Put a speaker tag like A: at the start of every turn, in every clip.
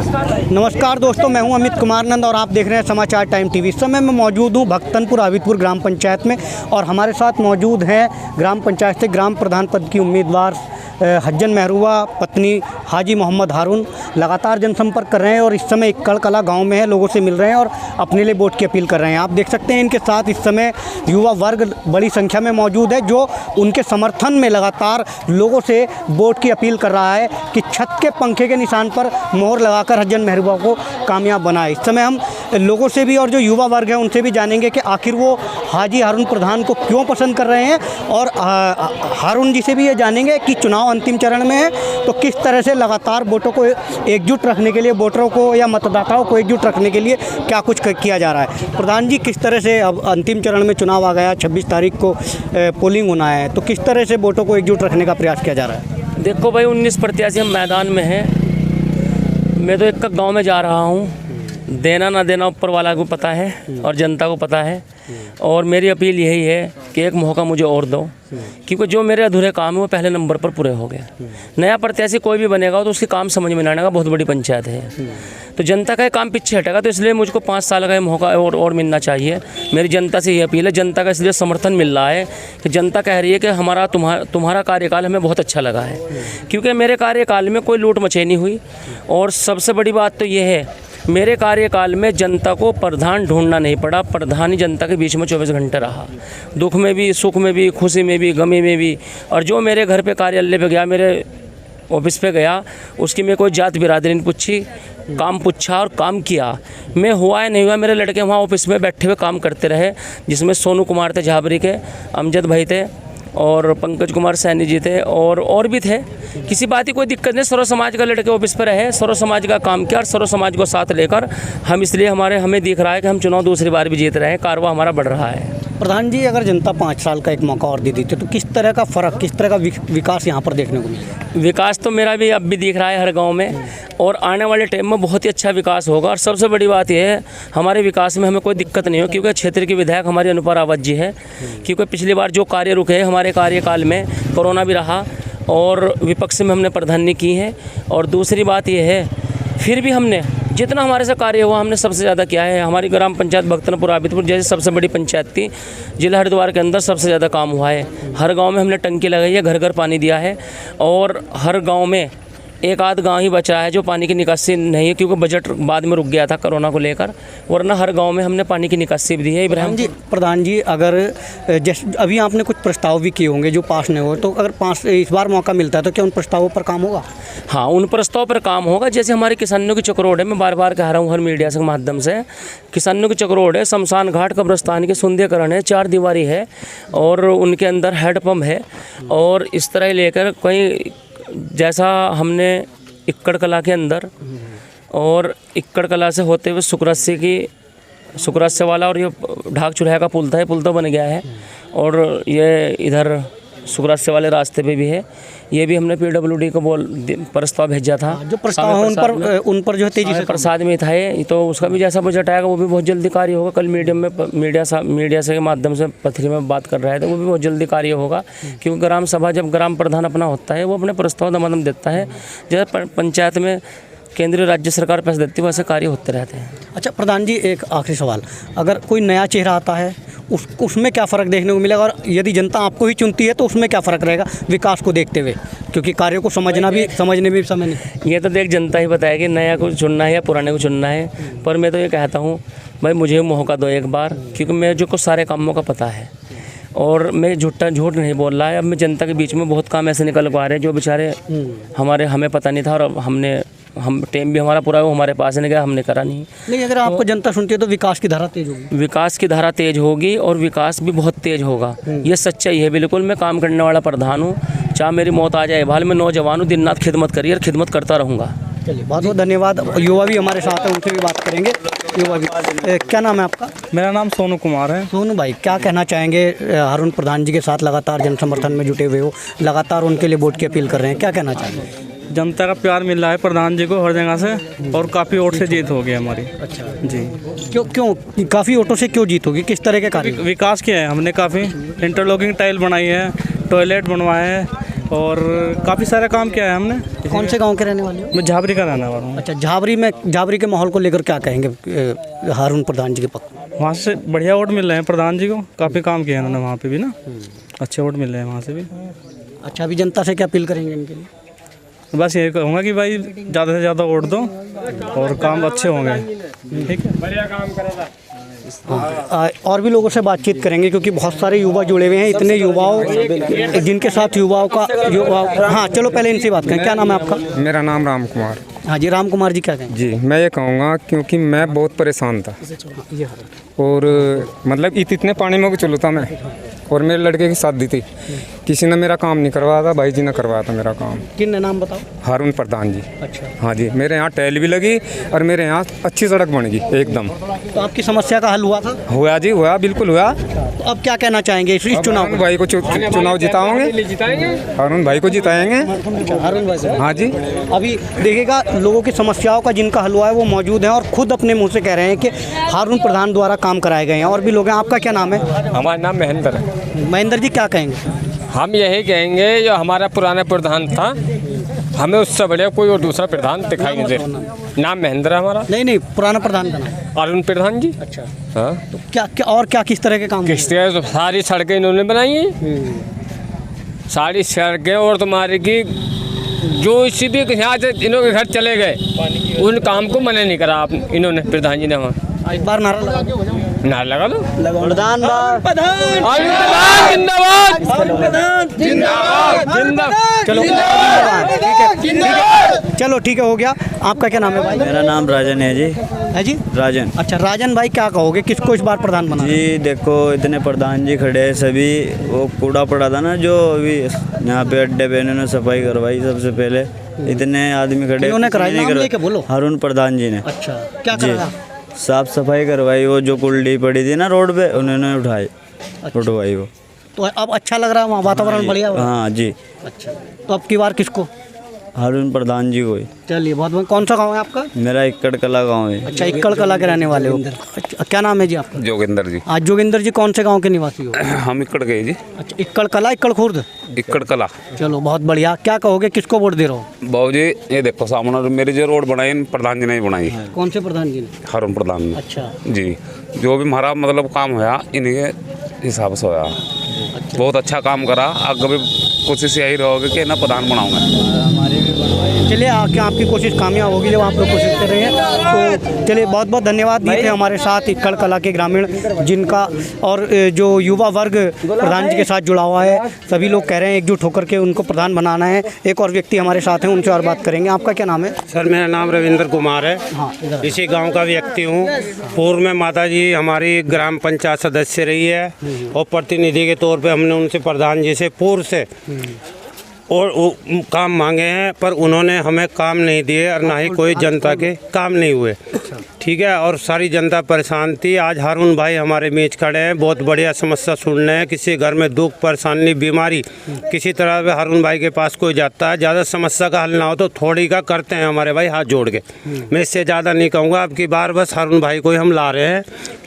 A: नमस्कार दोस्तों, मैं हूं अमित कुमार नंद और आप देख रहे हैं समाचार टाइम टीवी। इस समय मैं मौजूद हूं भक्तनपुर आबिदपुर ग्राम पंचायत में और हमारे साथ मौजूद हैं ग्राम पंचायत से ग्राम प्रधान पद की उम्मीदवार हज्जन महरूबा पत्नी हाजी मोहम्मद हारून लगातार जनसंपर्क कर रहे हैं और इस समय इक्कड़ कला गांव में है, लोगों से मिल रहे हैं और अपने लिए वोट की अपील कर रहे हैं। आप देख सकते हैं इनके साथ इस समय युवा वर्ग बड़ी संख्या में मौजूद है जो उनके समर्थन में लगातार लोगों से वोट की अपील कर रहा है कि छत के पंखे के निशान पर मोहर लगाकर हज्जन महरूबा को कामयाब बनाए। इस समय हम लोगों से भी और जो युवा वर्ग है उनसे भी जानेंगे कि आखिर वो हाजी हारून प्रधान को क्यों पसंद कर रहे हैं और हारून जी से भी ये जानेंगे कि चुनाव अंतिम चरण में है तो किस तरह से लगातार वोटों को एकजुट रखने के लिए, वोटरों को या मतदाताओं को एकजुट रखने के लिए क्या कुछ किया जा रहा है। प्रधान जी, किस तरह से अब अंतिम चरण में चुनाव आ गया, 26 तारीख को पोलिंग होना है, तो किस तरह से वोटों को एकजुट रखने का प्रयास किया जा रहा है?
B: देखो भाई, 19 प्रत्याशी हम मैदान में हैं। मैं तो एक गांव में जा रहा हूं। देना ना देना ऊपर वाला को पता है और जनता को पता है और मेरी अपील यही है कि एक मौका मुझे और दो, क्योंकि जो मेरे अधूरे काम है वो पहले नंबर पर पूरे हो गए। नया प्रत्याशी कोई भी बनेगा तो उसके काम समझ में लाने का बहुत बड़ी पंचायत है, तो जनता का काम पीछे हटेगा, तो इसलिए मुझको 5 साल का मौका और मिलना चाहिए। मेरी जनता से ये अपील है। जनता का इसलिए समर्थन मिल रहा है कि जनता कह रही है कि हमारा तुम्हारा कार्यकाल हमें बहुत अच्छा लगा है, क्योंकि मेरे कार्यकाल में कोई लूट मचेनी हुई और सबसे बड़ी बात तो ये है मेरे कार्यकाल में जनता को प्रधान ढूंढना नहीं पड़ा। प्रधान ही जनता के बीच में 24 घंटे रहा, दुख में भी, सुख में भी, खुशी में भी, गमी में भी। और जो मेरे घर पे कार्यालय पे गया, मेरे ऑफिस पे गया, उसकी मैं कोई जात बिरादरी नहीं पूछी, काम पूछा और काम किया। मैं हुआ है नहीं हुआ, मेरे लड़के वहाँ ऑफिस में बैठे हुए काम करते रहे, जिसमें सोनू कुमार थे झाबरी के, अमजद भाई थे और पंकज कुमार सैनी जी थे और भी थे। किसी बात की कोई दिक्कत नहीं। सर्व समाज का लड़के ऑफिस पर रहे, सर्व समाज का काम किया और सर्व समाज को साथ लेकर हम इसलिए हमें दिख रहा है कि हम चुनाव दूसरी बार भी जीत रहे हैं, कारवा हमारा बढ़ रहा है।
A: प्रधान जी, अगर जनता 5 साल का एक मौका और दे देती तो किस तरह का फ़र्क, किस तरह का विकास यहाँ पर देखने को मिलेगा?
B: विकास तो मेरा भी अब भी दिख रहा है हर गांव में और आने वाले टाइम में बहुत ही अच्छा विकास होगा। और सबसे बड़ी बात यह है हमारे विकास में हमें कोई दिक्कत नहीं हो, क्योंकि क्षेत्र के विधायक हमारे अनुपा रावत जी है। क्योंकि पिछली बार जो कार्य रुके हमारे कार्यकाल में, कोरोना भी रहा और विपक्ष में हमने प्रधानी की है। और दूसरी बात यह है फिर भी हमने जितना हमारे से कार्य हुआ हमने सबसे ज़्यादा किया है। हमारी ग्राम पंचायत भक्तनपुर आबिदपुर जैसे सबसे बड़ी पंचायत थी, जिला हरिद्वार के अंदर सबसे ज़्यादा काम हुआ है। हर गांव में हमने टंकी लगाई है, घर घर पानी दिया है और हर गांव में एक आध गांव ही बचा है जो पानी की निकासी नहीं है, क्योंकि बजट बाद में रुक गया था कोरोना को लेकर, वरना हर गांव में हमने पानी की निकासी भी दी है। इब्राहिम
A: जी, प्रधान जी, अगर जैसे अभी आपने कुछ प्रस्ताव भी किए होंगे जो पास नहीं हुए, तो अगर इस बार मौका मिलता है तो क्या उन प्रस्तावों पर काम होगा?
B: हाँ, उन प्रस्ताव पर काम होगा। जैसे हमारे किसानों की चक्रोड है, मैं बार बार कह रहा हूँ हर मीडिया के माध्यम से, किसानों की चक्रोड है, शमशान घाट कब्रस्तान के सुंदरीकरण है, 4 दीवारी है और उनके अंदर हैंडपम्प है। और इस तरह लेकर कोई जैसा हमने इक्कड़ कला के अंदर और इक्कड़ कला से होते हुए सुकरस्य वाला और ये ढाक चुल्हा का पुल था, ये पुल तो बन गया है और ये इधर सुकरस्य वाले रास्ते पे भी है। ये भी हमने PWD को प्रस्ताव भेजा था।
A: जो प्रस्ताव उन पर जो है तेजी से
B: प्रसाद में था ये, तो उसका भी जैसा बजट आएगा वो भी बहुत जल्दी कार्य होगा। कल मीडिया से के माध्यम से पत्रिका में बात कर रहे हैं, तो वो भी बहुत जल्दी कार्य होगा, क्योंकि ग्राम सभा जब ग्राम प्रधान अपना होता है वो अपने प्रस्ताव दमादम देता है। जैसे पंचायत में केंद्रीय राज्य सरकार पैसे देती है वैसे कार्य होते रहते हैं।
A: अच्छा प्रधान जी, एक आखिरी सवाल, अगर कोई नया चेहरा आता है उसमें क्या फ़र्क देखने को मिलेगा और यदि जनता आपको ही चुनती है तो उसमें क्या फ़र्क रहेगा विकास को देखते हुए, क्योंकि कार्यों को समझने भी समय नहीं।
B: ये तो देख जनता ही बताएगी नया को चुनना है या पुराने को चुनना है। पर मैं तो ये कहता हूँ भाई मुझे मौका दो एक बार, क्योंकि मुझे को सारे कामों का पता है और मैं झूठ नहीं बोल रहा है। अब मैं जनता के बीच में बहुत काम ऐसे निकल पा रहे हैं जो बेचारे हमें पता नहीं था और हम टाइम भी हमारा पूरा वो हमारे पास नहीं गया, हमने करा नहीं।
A: अगर आपको जनता सुनती है तो विकास की धारा तेज होगी।
B: विकास की धारा तेज होगी और विकास भी बहुत तेज होगा, ये सच्चाई है। बिल्कुल मैं काम करने वाला प्रधान हूँ, चाहे मेरी मौत आ जाए भाल, मैं नौजवान हूँ, दिन रात खिदमत करिए और खिदमत करता रहूँगा।
A: चलिए, बहुत बहुत धन्यवाद। युवा भी हमारे साथ है, उनसे भी बात करेंगे। युवा भी, क्या नाम है आपका?
C: मेरा नाम सोनू कुमार है।
A: सोनू भाई, क्या कहना चाहेंगे? हारून प्रधान जी के साथ लगातार जन समर्थन में जुटे हुए हो, लगातार उनके लिए वोट की अपील कर रहे हैं, क्या कहना चाहेंगे?
C: जनता का प्यार मिल रहा है प्रधान जी को हर जगह से और काफ़ी वोट से जीत हो गई हमारी।
A: अच्छा
C: जी,
A: क्यों काफ़ी वोटों से क्यों जीत होगी? किस तरह के कार्य?
C: विकास किया है हमने, काफ़ी इंटरलॉकिंग टाइल बनाई है, टॉयलेट बनवाए हैं, और काफ़ी सारा काम किया है हमने।
A: कौन से गांव के रहने वाले हो?
C: मैं झाबरी का रहने वाला हूँ।
A: अच्छा, झाबरी के माहौल को लेकर क्या कहेंगे हारून प्रधान जी के पक्ष में?
C: वहाँ से बढ़िया वोट मिल रहे हैं प्रधान जी को, काफ़ी काम किया उन्होंने वहाँ पे भी ना, अच्छे वोट मिल रहे हैं वहाँ से भी।
A: अच्छा, अभी जनता से क्या अपील करेंगे इनके लिए?
C: बस यही कहूँगा कि भाई ज़्यादा से ज़्यादा वोट दो और काम अच्छे होंगे। ठीक है, बढ़िया काम करेगा।
A: और भी लोगों से बातचीत करेंगे क्योंकि बहुत सारे युवा जुड़े हुए हैं, इतने युवाओं जिनके साथ हाँ चलो पहले इनसे बात करें। क्या नाम है आपका?
D: मेरा नाम राम कुमार।
A: हाँ जी, राम कुमार जी क्या कहें?
D: जी, मैं ये कहूँगा क्योंकि मैं बहुत परेशान था और मतलब इतने पानी में चलो था मैं, और मेरे लड़के की शादी थी, किसी ने मेरा काम नहीं करवाया था, भाई जी ने करवाया था मेरा काम।
A: किन ने नाम बताओ?
D: हारून प्रधान जी।
A: अच्छा,
D: हाँ जी, मेरे यहाँ टैल भी लगी और मेरे यहाँ अच्छी सड़क बन गई एकदम।
A: तो आपकी समस्या का हल हुआ था?
D: हुआ जी, हुआ, बिल्कुल हुआ।
A: तो अब क्या कहना चाहेंगे इस चुनाव
D: हारून भाई को चुनाव जिताएंगे, हारून भाई को जिताएंगे।
A: हारून भाई से?
D: हाँ जी।
A: अभी देखिएगा, लोगों की समस्याओं का जिनका हल हुआ है वो मौजूद हैं और खुद अपने मुंह से कह रहे हैं कि हारून प्रधान द्वारा काम कराए गए हैं। और भी लोग हैं। आपका क्या नाम है?
E: हमारा नाम महेंद्र है।
A: महेंद्र जी क्या कहेंगे?
E: हम यही कहेंगे जो हमारा पुराना प्रधान था, हमें उससे बढ़िया कोई और दूसरा प्रधान दिखाई नहीं दे। नाम महेंद्र है हमारा।
A: नहीं, पुराना प्रधान का नाम
E: अरुण प्रधान जी।
A: अच्छा,
E: हाँ,
A: तो क्या और क्या किस तरह के काम?
E: किस तरह तो सारी सड़कें इन्होंने बनाई हैं, सारी सड़कें। और तुम्हारी की जो इसी भी यहाँ से इन्होंने घर चले गए उन काम को मना नहीं करा आप इन्होंने, प्रधान जी ने। वहाँ
A: एक बार नारा लगा दो।
E: नारा लगा लो,
A: प्रधान जिंदाबाद। चलो ठीक है, चलो ठीक है, हो गया। आपका क्या नाम है भाई?
F: मेरा नाम राजन है जी।
A: है जी,
F: राजन।
A: अच्छा, राजन भाई क्या कहोगे, किसको इस बार प्रधान बना?
F: जी देखो, इतने प्रधान जी खड़े हैं सभी। वो कूड़ा पड़ा था ना जो अभी यहाँ पे अड्डे पे, इन्होंने सफाई करवाई सबसे पहले। इतने आदमी खड़े,
A: इन्होंने कराई? नाम लेके बोलो।
F: हारून प्रधान जी ने।
A: अच्छा, क्या
F: जी,
A: कराया?
F: साफ सफाई करवाई। वो जो कुल्डी पड़ी थी ना रोड पे, उन्होंने उठवाई वो।
A: तो अब अच्छा लग रहा है वहाँ, वातावरण बढ़िया हुआ?
F: हाँ जी।
A: अच्छा, तो अब की बार किसको?
F: हारून प्रधान जी को ही।
A: चलिए, बहुत बहुत। कौन सा गांव है आपका?
F: मेरा इक्कड़ कला गाँव है।
A: अच्छा, इक्कड़ कला के रहने वाले हो। अच्छा, क्या नाम है जी आपका?
G: जोगिंदर जी।
A: आज जोगिंदर जी कौन से गांव के निवासी हो?
G: हम इक्कड़ गए जी।
A: अच्छा, इक्कड़ कला, इक्कड़ खुर्द?
G: इक्कड़ कला।
A: चलो, बहुत बढ़िया। क्या कहोगे, किसको वोट दे रहे हो?
G: बाबू जी ये देखो सामने मेरी जो रोड बनाई प्रधान जी ने ही बनाई,
A: कौन से प्रधान जी ने?
G: हारून प्रधान ने।
A: अच्छा
G: जी, जो भी हमारा मतलब काम होया इन्हीं हिसाब से होया। बहुत अच्छा काम करा। आगे भी कोशिश यही रहोगे कि ना प्रधान बनाऊंगा।
A: चलिए, आपकी कोशिश कामयाब होगी जब आप लोग कोशिश कर रहे हैं। तो चलिए, बहुत बहुत धन्यवाद। ये थे हमारे साथ इक्कड़ कला के ग्रामीण, जिनका और जो युवा वर्ग प्रधान जी के साथ जुड़ा हुआ है। सभी लोग कह रहे हैं एकजुट होकर के उनको प्रधान बनाना है। एक और व्यक्ति हमारे साथ हैं, उनसे और बात करेंगे। आपका क्या नाम है?
H: सर, मेरा नाम रविंद्र कुमार है।
A: हाँ,
H: इसी गांव का व्यक्ति हूँ। पूर्व में माता जी हमारी ग्राम पंचायत सदस्य रही है और प्रतिनिधि के तौर पे हमने उनसे प्रधान जी से पूर्व से और काम मांगे हैं, पर उन्होंने हमें काम नहीं दिए और ना ही कोई जनता के काम नहीं हुए। ठीक है, और सारी जनता परेशान थी। आज हारून भाई हमारे बीच खड़े हैं, बहुत बढ़िया समस्या सुन रहे हैं। किसी घर में दुख परेशानी बीमारी किसी तरह से हारून भाई के पास कोई जाता है। ज़्यादा समस्या का हल ना हो तो थोड़ी का करते हैं हमारे भाई हाथ जोड़ के। मैं इससे ज़्यादा नहीं कहूँगा। अब की बार बस हारून भाई को ही हम ला रहे हैं,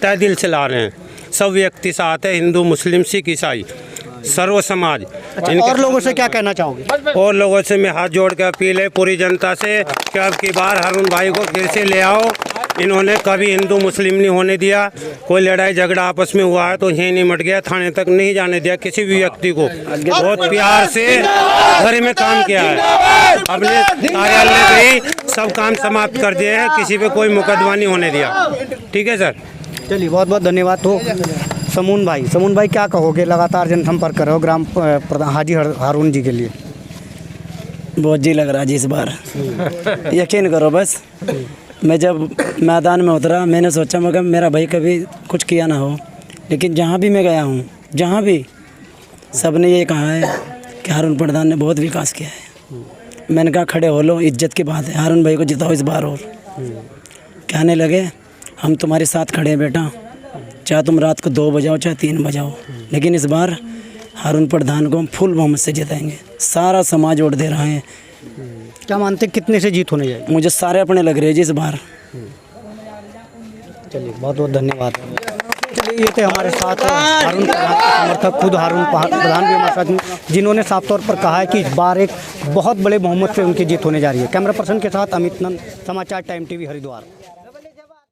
H: तय दिल से ला रहे हैं। सब व्यक्ति साथ है, हिंदू मुस्लिम सिख ईसाई सर्व समाज।
A: और लोगों से क्या कहना चाहोगे?
H: और लोगों से मैं हाथ जोड़ के अपील है पूरी जनता से कि अब की बार हारून भाई को फिर से ले आओ। इन्होंने कभी हिंदू मुस्लिम नहीं होने दिया। कोई लड़ाई झगड़ा आपस में हुआ है तो यहीं निमट गया, थाने तक नहीं जाने दिया किसी भी व्यक्ति को। बहुत प्यार से घर में काम किया है, अपने कार्यालय पे ही सब काम समाप्त कर दिए हैं, किसी पे कोई मुकदमा नहीं होने दिया। ठीक है सर,
A: चलिए, बहुत बहुत धन्यवाद। तो समून भाई क्या कहोगे? लगातार जनसंपर्क कर रहे हो ग्राम प्रधान हाजी हारून जी के लिए।
I: बहुत जी लग रहा है जी इस बार। यकीन करो, बस मैं जब मैदान में उतरा मैंने सोचा मगर मेरा भाई कभी कुछ किया ना हो, लेकिन जहाँ भी मैं गया हूँ, जहाँ भी सब ने ये कहा है कि हारून प्रधान ने बहुत विकास किया है। मैंने कहा खड़े हो लो, इज्जत की बात है, हारून भाई को जिताओ इस बार। और कहने लगे हम तुम्हारे साथ खड़े हैं बेटा, चाहे तुम रात को 2 बजाओ चाहे 3 बजाओ, लेकिन इस बार हारून प्रधान को हम फुल बहुमत से जिताएंगे। सारा समाज वोट दे रहा है।
A: क्या मानते हैं कितने से जीत होने जाएगी?
I: मुझे सारे अपने लग रहे हैं जी इस बार।
A: चलिए, बहुत बहुत धन्यवाद। चलिए, ये थे हमारे साथ हारून प्रधान के समर्थक, खुद हारून प्रधान भी हमारे साथ में, जिन्होंने साफ तौर पर कहा है कि इस बार एक बहुत बड़े बहुमत से उनकी जीत होने जा रही है। कैमरा पर्सन के साथ अमित नंद, समाचार टाइम टीवी हरिद्वार।